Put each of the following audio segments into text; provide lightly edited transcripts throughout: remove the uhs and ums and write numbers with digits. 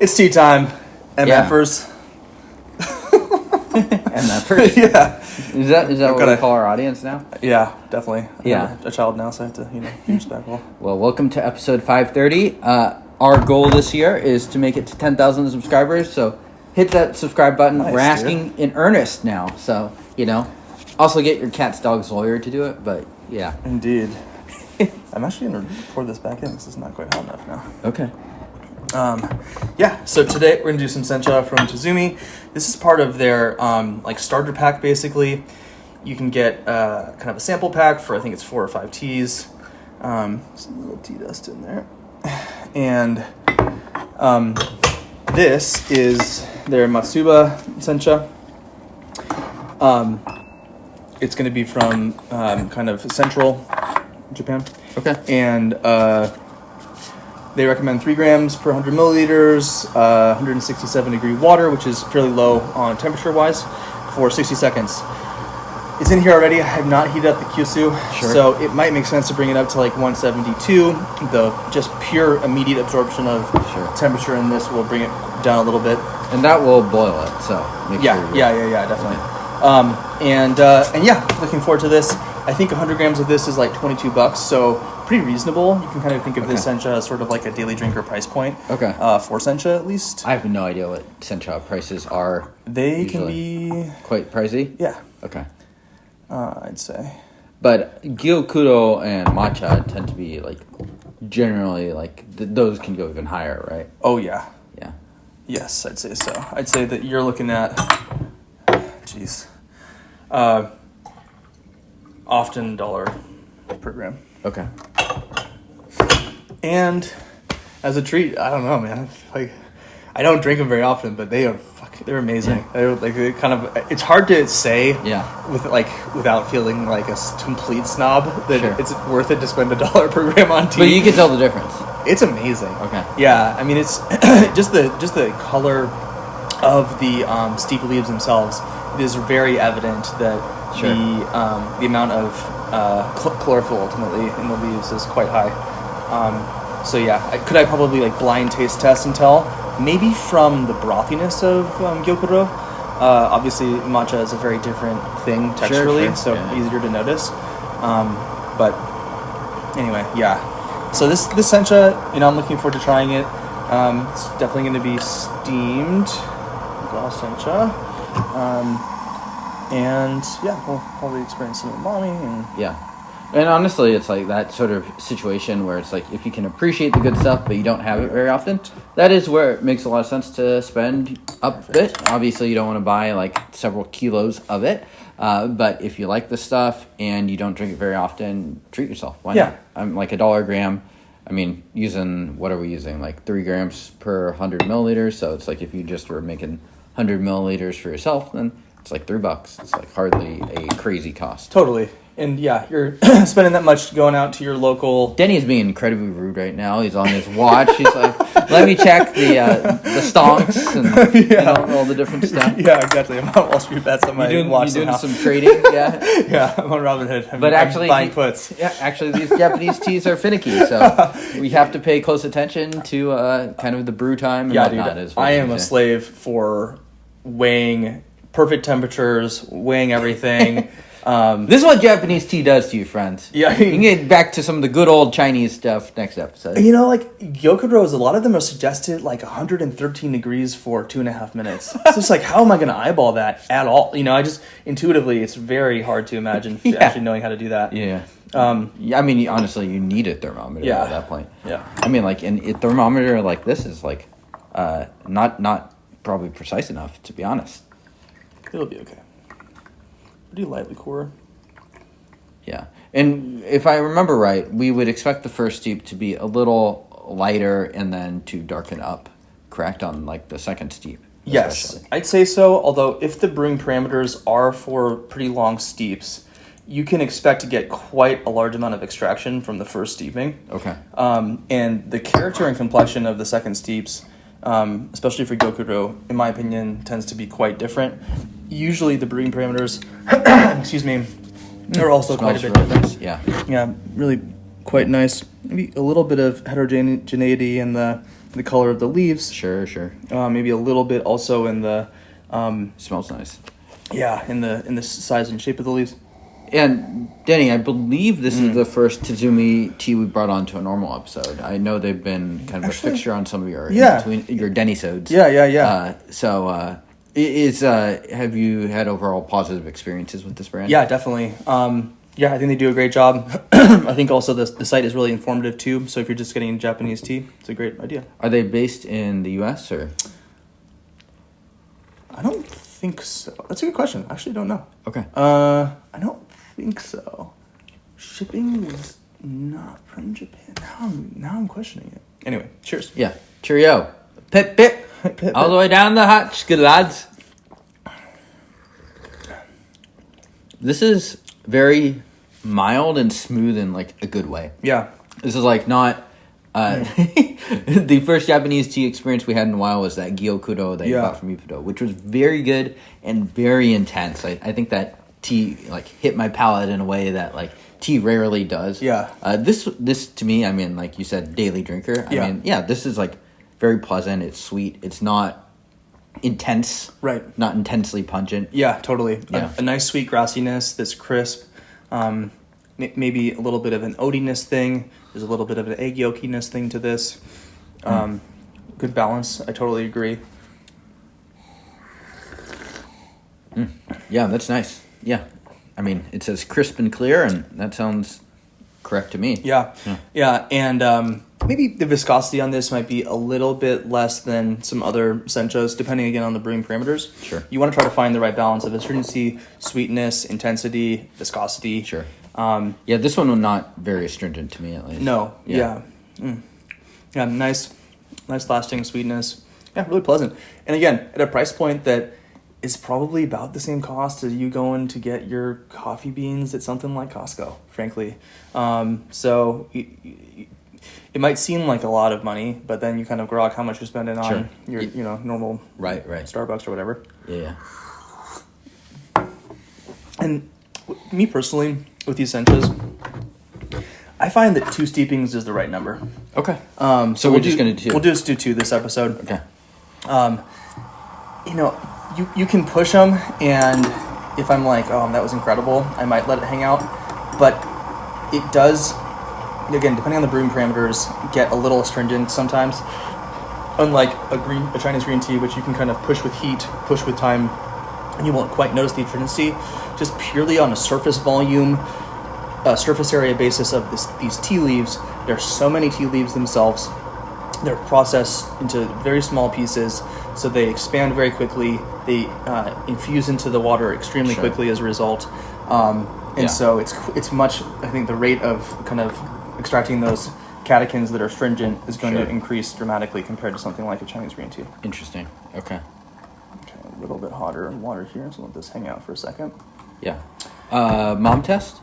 It's tea time, MFers. MFers? Yeah. Is that what we call our audience now? Yeah, definitely. Yeah. I'm a child now, so I have to, be respectful. Well, welcome to episode 530. Our goal this year is to make it to 10,000 subscribers, so hit that subscribe button. Nice, We're asking in earnest now, so, Also get your cat's dog's lawyer to do it, but yeah. Indeed. I'm actually going to pour this back in. This is not quite hot enough now. Okay. So today we're going to do some Sencha from Tezumi. This is part of their starter pack, basically. You can get kind of a sample pack for, I think it's 4 or 5 teas. Some little tea dust in there. And this is their Matsuba Sencha. It's going to be from kind of central Japan. Okay. And they recommend 3 grams per 100 milliliters, 167 degree water, which is fairly low on temperature-wise, for 60 seconds. It's in here already. I have not heated up the Kyusu, so it might make sense to bring it up to like 172. The just pure immediate absorption of temperature in this will bring it down a little bit. And that will boil it, so make sure definitely. Looking forward to this. I think 100 grams of this is like $22, so pretty reasonable. You can kind of think of this Sencha as sort of like a daily drinker price point. Okay. For Sencha, at least. I have no idea what Sencha prices are. They can be quite pricey? Yeah. Okay. I'd say. But Gyokuro and matcha tend to be generally those can go even higher, right? Oh, yeah. Yeah. Yes, I'd say so. I'd say that you're looking at, often $1 per gram. Okay. And as a treat, I don't know, man. I don't drink them very often, but they're amazing. Yeah. They're kind of. It's hard to say. Yeah. Without feeling like a complete snob that it's worth it to spend $1 per gram on tea. But you can tell the difference. It's amazing. Okay. Yeah, I mean it's just the color of the steep leaves themselves. It is very evident that the amount of chlorophyll ultimately in the leaves is quite high. Could I probably blind taste test and tell? Maybe from the brothiness of Gyokuro. Obviously, matcha is a very different thing texturally, easier to notice. But anyway, yeah. So this Sencha, I'm looking forward to trying it. It's definitely going to be steamed raw Sencha. We'll probably experience some umami and And honestly, it's like that sort of situation where it's like if you can appreciate the good stuff, but you don't have it very often, that is where it makes a lot of sense to spend a bit. Obviously, you don't want to buy several kilos of it, but if you like the stuff and you don't drink it very often, treat yourself. Why not? I'm $1 a gram. I mean, what are we using? 3 grams per 100 milliliters. So it's if you just were making 100 milliliters for yourself, then it's $3. It's hardly a crazy cost. Totally. And you're spending that much going out to your local. Denny is being incredibly rude right now. He's on his watch. He's let me check the stonks and all the different stuff. Yeah, exactly. I'm on Wall Street Bets on my watch. You're doing some trading, yeah? Yeah, I'm on Robinhood. I'm buying puts. Yeah, actually, these Japanese teas are finicky, so we have to pay close attention to kind of the brew time and whatnot. Dude, I am a slave for weighing perfect temperatures, weighing everything. This is what Japanese tea does to you, friends. Yeah, you can get back to some of the good old Chinese stuff next episode. Gyokuros, a lot of them are suggested 113 degrees for 2.5 minutes. It's just how am I going to eyeball that at all? I just intuitively, it's very hard to imagine actually knowing how to do that. Yeah. I mean, honestly, you need a thermometer at that point. Yeah. I mean, and a thermometer like this is not probably precise enough, to be honest. It'll be okay. Pretty light liqueur. Yeah. And if I remember right, we would expect the first steep to be a little lighter and then to darken up, correct, on the second steep? Yes, I'd say so. Although if the brewing parameters are for pretty long steeps, you can expect to get quite a large amount of extraction from the first steeping. Okay. And the character and complexion of the second steeps, especially for Gyokuro, in my opinion, tends to be quite different. Usually the brewing parameters, are also quite a bit different. Nice. Yeah, really quite nice. Maybe a little bit of heterogeneity in the the color of the leaves. Sure. Maybe a little bit also in the Smells nice. in the size and shape of the leaves. And Denny, I believe this is the first Tezumi tea we brought onto a normal episode. I know they've been kind of a fixture on some of your your Denny-sodes. Yeah. Have you had overall positive experiences with this brand? Yeah, definitely. I think they do a great job. I think also the site is really informative too. So if you're just getting Japanese tea, it's a great idea. Are they based in the U.S. or? I don't think so. That's a good question. I actually don't know. Okay. I don't think so. Shipping was not from Japan. Now I'm questioning it. Anyway, cheers. Yeah. Cheerio. Pip, pip. Pip, All the way down the hatch, good lads. This is very mild and smooth in like a good way. Yeah. This is like not the first Japanese tea experience we had in a while was that Gyokuro that you got from Ippudo, which was very good and very intense. I think that tea like hit my palate in a way that like tea rarely does. Yeah. This to me, I mean, like you said, daily drinker. I mean, this is like very pleasant. It's sweet. It's not intense. Right. Not intensely pungent. Yeah, totally. Yeah. A nice sweet grassiness that's crisp. Maybe a little bit of an oatiness thing. There's a little bit of an egg yolkiness thing to this. Good balance. I totally agree. Yeah, that's nice. Yeah. I mean, it says crisp and clear, and that sounds correct to me. Yeah. And maybe the viscosity on this might be a little bit less than some other senchas, depending again on the brewing parameters. Sure. You want to try to find the right balance of astringency, sweetness, intensity, viscosity. Sure. This one was not very astringent to me, at least. No. Yeah. Nice lasting sweetness. Yeah, really pleasant. And again, at a price point that is probably about the same cost as you going to get your coffee beans at something like Costco, frankly. So it might seem like a lot of money, but then you kind of grok how much you're spending on your normal right Starbucks or whatever. Yeah. And me personally, with these senchas, I find that 2 steepings is the right number. Okay. So we're just going to do 2. We'll just do 2 this episode. Okay. You can push them, and if I'm like, oh, that was incredible, I might let it hang out. But it does, again, depending on the brewing parameters, get a little astringent sometimes. Unlike a Chinese green tea, which you can kind of push with heat, push with time, and you won't quite notice the astringency. Just purely on a surface volume, surface area basis of these tea leaves, there's so many tea leaves themselves. They're processed into very small pieces, so they expand very quickly. They infuse into the water extremely quickly as a result. So it's much, I think the rate of kind of extracting those catechins that are astringent is going to increase dramatically compared to something like a Chinese green tea. Interesting. Okay. A little bit hotter water here, so let this hang out for a second. Yeah. Mom test?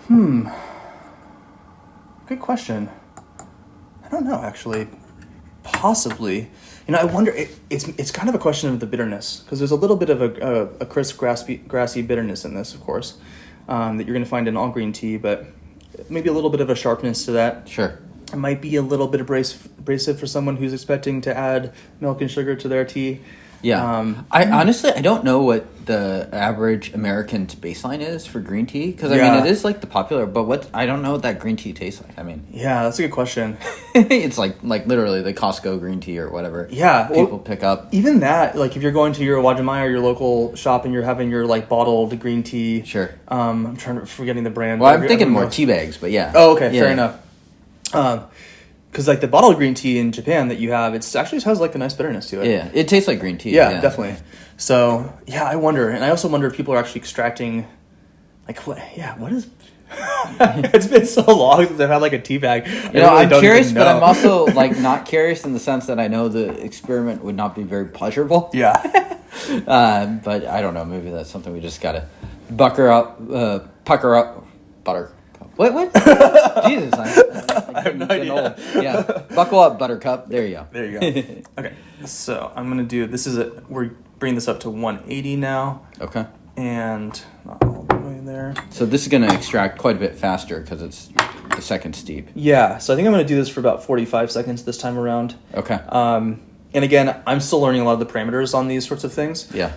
Good question. I don't know, actually. Possibly. I wonder, it's kind of a question of the bitterness, because there's a little bit of a crisp, grassy bitterness in this, of course, that you're going to find in all green tea, but maybe a little bit of a sharpness to that. Sure. It might be a little bit abrasive for someone who's expecting to add milk and sugar to their tea. Yeah. I honestly, I don't know what the average American's baseline is for green tea, because I mean, it is like the popular, but I don't know what that green tea tastes like. I mean, yeah, that's a good question. It's like literally the Costco green tea or whatever. Yeah, people pick up. Even that, like if you're going to your Wajimaya or your local shop and you're having your like bottled green tea. Sure. I'm forgetting the brand. Well, I'm thinking more tea bags, but yeah. Oh, okay, fair enough. Because like the bottled green tea in Japan that you have, it actually has like a nice bitterness to it. Yeah, it tastes like green tea. Yeah, definitely. So yeah, I wonder, and I also wonder if people are actually extracting, like, what is? It's been so long since I've had like a tea bag. I'm curious, but I'm also like not curious in the sense that I know the experiment would not be very pleasurable. Yeah. But I don't know. Maybe that's something we just gotta pucker up, butter. What? Jesus, I have no idea. Old. Yeah, buckle up, Buttercup. There you go. There you go. Okay, so I'm gonna do. We're bringing this up to 180 now. Okay. And not all the way there. So this is gonna extract quite a bit faster because it's the second steep. Yeah, so I think I'm going to do this for about 45 seconds this time around. Okay. And again, I'm still learning a lot of the parameters on these sorts of things. Yeah.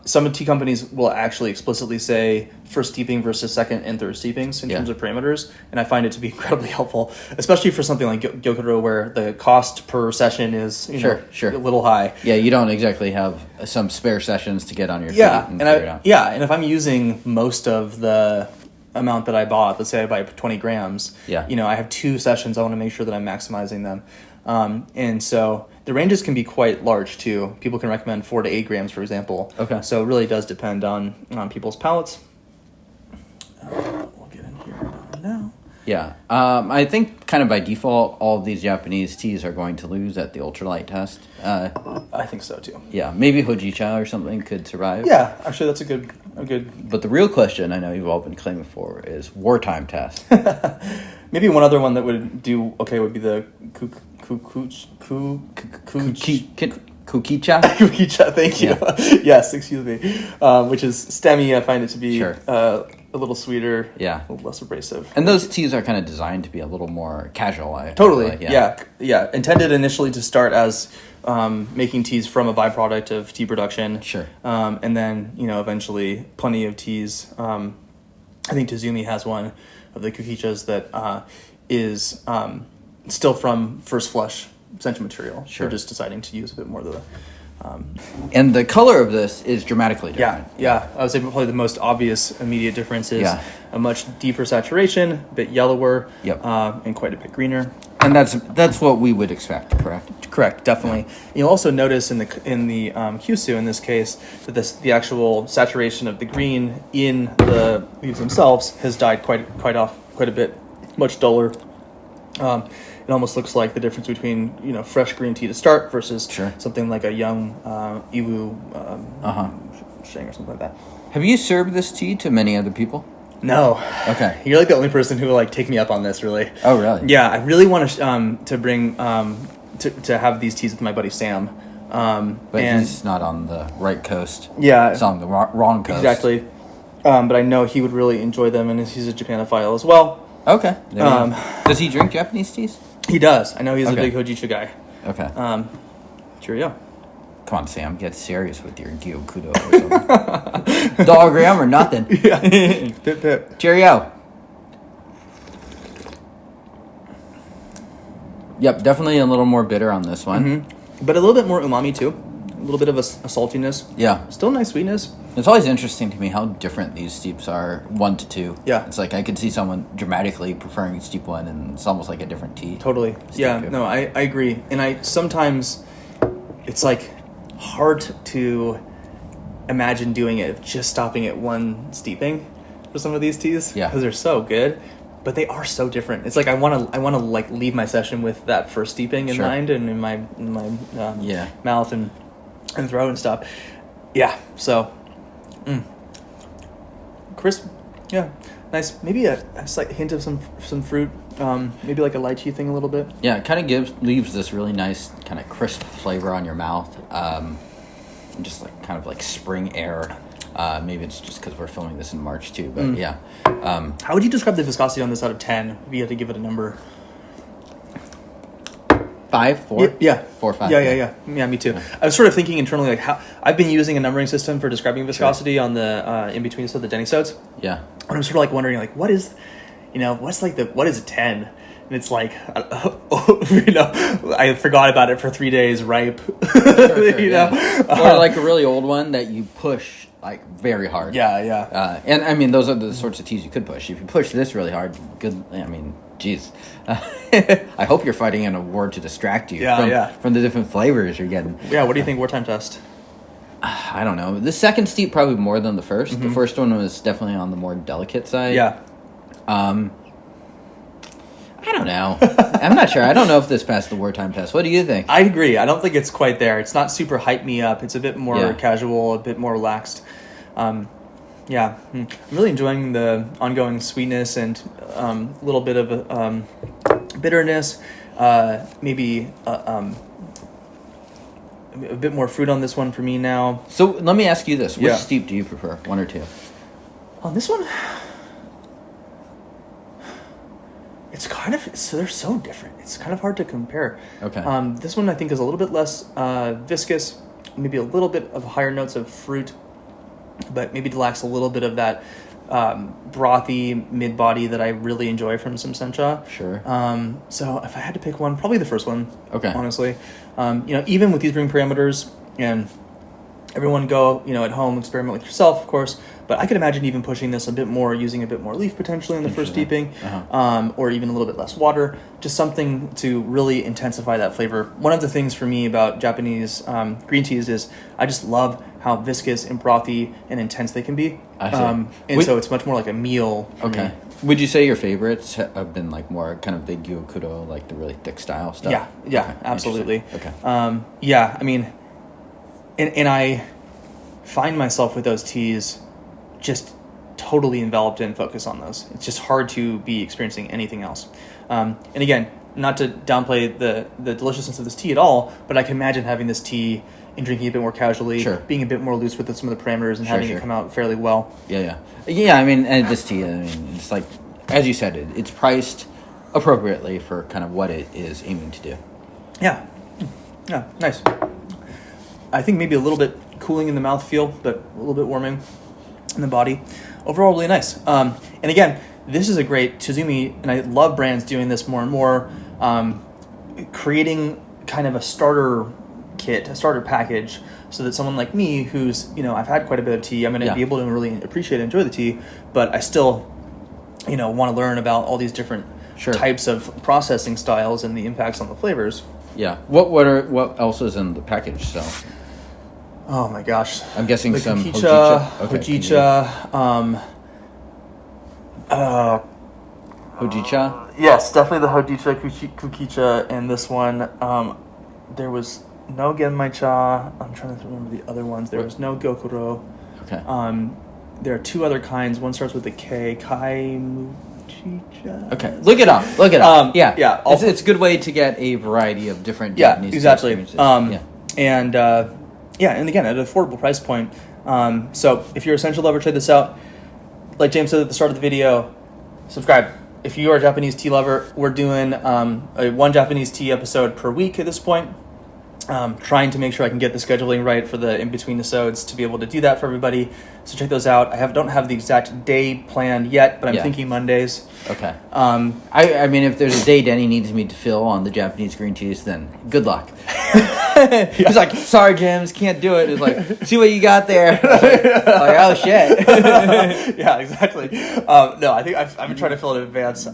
Some tea companies will actually explicitly say first steeping versus second and third steepings in terms of parameters, and I find it to be incredibly helpful, especially for something like Gyokuro where the cost per session is a little high. Yeah, you don't exactly have some spare sessions to get on your feet and figure it out. Yeah, and if I'm using most of the amount that I bought, let's say I buy 20 grams, I have 2 sessions, I want to make sure that I'm maximizing them. And so the ranges can be quite large too. People can recommend 4 to 8 grams, for example. Okay. So it really does depend on people's palates. We'll get in here now. Yeah. I think kind of by default, all of these Japanese teas are going to lose at the ultralight test. I think so too. Yeah. Maybe Hojicha or something could survive. Yeah. Actually, that's a good. But the real question I know you've all been claiming for is wartime test. Maybe one other one that would do okay would be the Kukicha? Kukicha, thank you. Yeah. Yes, excuse me. Which is stemmy. I find it to be a little sweeter, a little less abrasive. And those teas are kind of designed to be a little more casual. Totally, yeah. Intended initially to start as making teas from a byproduct of tea production. Sure. And then, eventually plenty of teas. I think Tezumi has one of the kukichas that is still from first flush Sencha material. Sure. They're just deciding to use a bit more of the... and the color of this is dramatically different. Yeah. I would say probably the most obvious immediate difference is a much deeper saturation, a bit yellower, and quite a bit greener. And that's what we would expect, correct? Correct, definitely. You'll also notice in the Kyusu in this case that the actual saturation of the green in the leaves themselves has died quite a bit, much duller. It almost looks like the difference between fresh green tea to start versus something like a young Iwu Sheng or something like that. Have you served this tea to many other people? No. Okay. You're like the only person who will like take me up on this, really. Oh, really? Yeah, I really want to bring to have these teas with my buddy Sam. But he's not on the right coast. Yeah. He's on the wrong coast. Exactly. But I know he would really enjoy them, and he's a Japanophile as well. Okay. Does he drink Japanese teas? He does. I know he's a big Hojicha guy. Okay. Cheerio. Come on, Sam. Get serious with your Gyokudo or something. Doggram or nothing. Yeah. Pip, pip. Cheerio. Yep, definitely a little more bitter on this one. Mm-hmm. But a little bit more umami, too. A little bit of a saltiness. Yeah. Still nice sweetness. It's always interesting to me how different these steeps are 1 to 2. Yeah. It's like I could see someone dramatically preferring steep 1 and it's almost like a different tea. Totally. Yeah, no, I agree. And sometimes it's like hard to imagine doing it just stopping at 1 steeping for some of these teas. Yeah. Because they're so good. But they are so different. It's like I want to like leave my session with that first steeping in mind and in my mouth and throat and stuff. Yeah. So, crisp. Yeah. Nice. Maybe a slight hint of some fruit. Maybe like a lychee thing a little bit. Yeah. It kind of leaves this really nice kind of crisp flavor on your mouth. Just like kind of like spring air. Maybe it's just because we're filming this in March too, but yeah. How would you describe the viscosity on this out of 10? If you had to give it a number. 5, 4? Yeah. 4, 5. Yeah, me too. I was sort of thinking internally, like how I've been using a numbering system for describing viscosity on the in between the Denny sodes. Yeah. And I'm sort of like wondering, like, what is a 10? And it's like, I forgot about it for 3 days, ripe. Or like a really old one that you push like very hard. Yeah. And I mean, those are the sorts of teas you could push. If you push this really hard, good. I mean, geez. I hope you're fighting an award to distract you from the different flavors you're getting. Yeah. What do you think? Wartime test. I don't know. The second steep probably more than the first. The first one was definitely on the more delicate side. Yeah. I don't know. I'm not sure. I don't know if this passed the wartime test. What do you think? I agree. I don't think it's quite there. It's not super hype me up. It's a bit more casual, a bit more relaxed. I'm really enjoying the ongoing sweetness and a little bit of bitterness. Maybe a bit more fruit on this one for me now. So let me ask you this. Which steep do you prefer? 1 or 2? On this one? so they're so different. It's kind of hard to compare. Okay. This one I think is a little bit less viscous, maybe a little bit of higher notes of fruit, but maybe lacks a little bit of that brothy mid body that I really enjoy from some Sencha. Sure. So if I had to pick one, probably the first one. Okay. Honestly, even with these brewing parameters, and everyone go at home, experiment with yourself, of course. But I could imagine even pushing this a bit more, using a bit more leaf potentially in the first steeping, or even a little bit less water. Just something to really intensify that flavor. One of the things for me about Japanese green teas is I just love how viscous and brothy and intense they can be. I see. So it's much more like a meal for me. Would you say your favorites have been like more kind of the gyokuro, like the really thick style stuff? Yeah, Okay, absolutely. Okay. Yeah, I mean, and I find myself with those teas just totally enveloped and focused on those. It's just hard to be experiencing anything else. And again, not to downplay the deliciousness of this tea at all, but I can imagine having this tea and drinking it a bit more casually, being a bit more loose with some of the parameters and having it come out fairly well. Yeah. I mean, and this tea, it's like, as you said, it's priced appropriately for kind of what it is aiming to do. Yeah, nice. I think maybe a little bit cooling in the mouthfeel, but a little bit warming in the body. Overall, really nice. And again, this is a great Tezumi, and I love brands doing this more and more, creating kind of a starter kit, a starter package, so that someone like me who's, I've had quite a bit of tea, I'm going to be able to really appreciate and enjoy the tea, but I still, want to learn about all these different types of processing styles and the impacts on the flavors. Yeah. What else is in the package? So. Oh my gosh! I'm guessing some hojicha. Hojicha. Yes, definitely the hojicha, kukicha, and this one. There was no genmai-cha. I'm trying to remember the other ones. There was no gokuro. Okay. There are two other kinds. One starts with a K. Kaimuchicha. Okay, look it up. Yeah. It's a good way to get a variety of different Japanese exactly. experiences. And again, at an affordable price point. So if you're a Sencha lover, check this out. Like James said at the start of the video, subscribe. If you are a Japanese tea lover, we're doing a one Japanese tea episode per week at this point. Trying to make sure I can get the scheduling right for the in-between episodes to be able to do that for everybody. So check those out. I don't have the exact day planned yet, but I'm thinking Mondays. Okay. I mean, if there's a day Denny needs me to fill on the Japanese green teas, then good luck. He's like, sorry, James, can't do it. It's like, see what you got there. Like, oh, shit. Yeah, exactly. No, I think I've been trying to fill it in advance.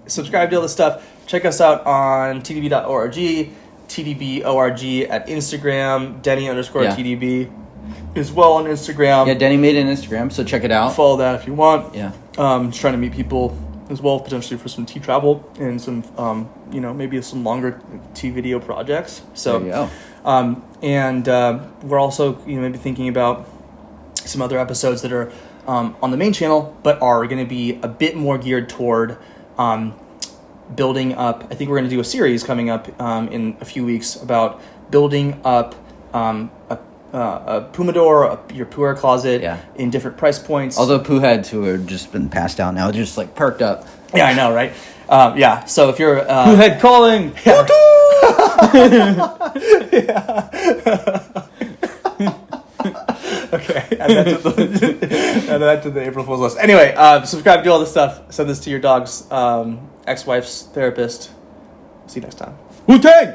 Subscribe to all this stuff. Check us out on tdb.org. TDB.org at Instagram, Denny_TDB as well on Instagram. Yeah, Denny made an Instagram, so check it out. Follow that if you want. Yeah. Just trying to meet people as well, potentially for some tea travel and some, maybe some longer tea video projects. So, there you go. And we're also, maybe thinking about some other episodes that are on the main channel, but are going to be a bit more geared toward building up. I think we're going to do a series coming up in a few weeks about building up a Pumador, your puer closet in different price points. Although poo heads who have just been passed out now, just like perked up. Yeah, I know, right? Yeah, so if you're... poo head calling! Yeah. Okay, add that to the April Fool's list. Anyway, subscribe, do all this stuff. Send this to your dog's ex-wife's therapist. See you next time. Wu-Tang!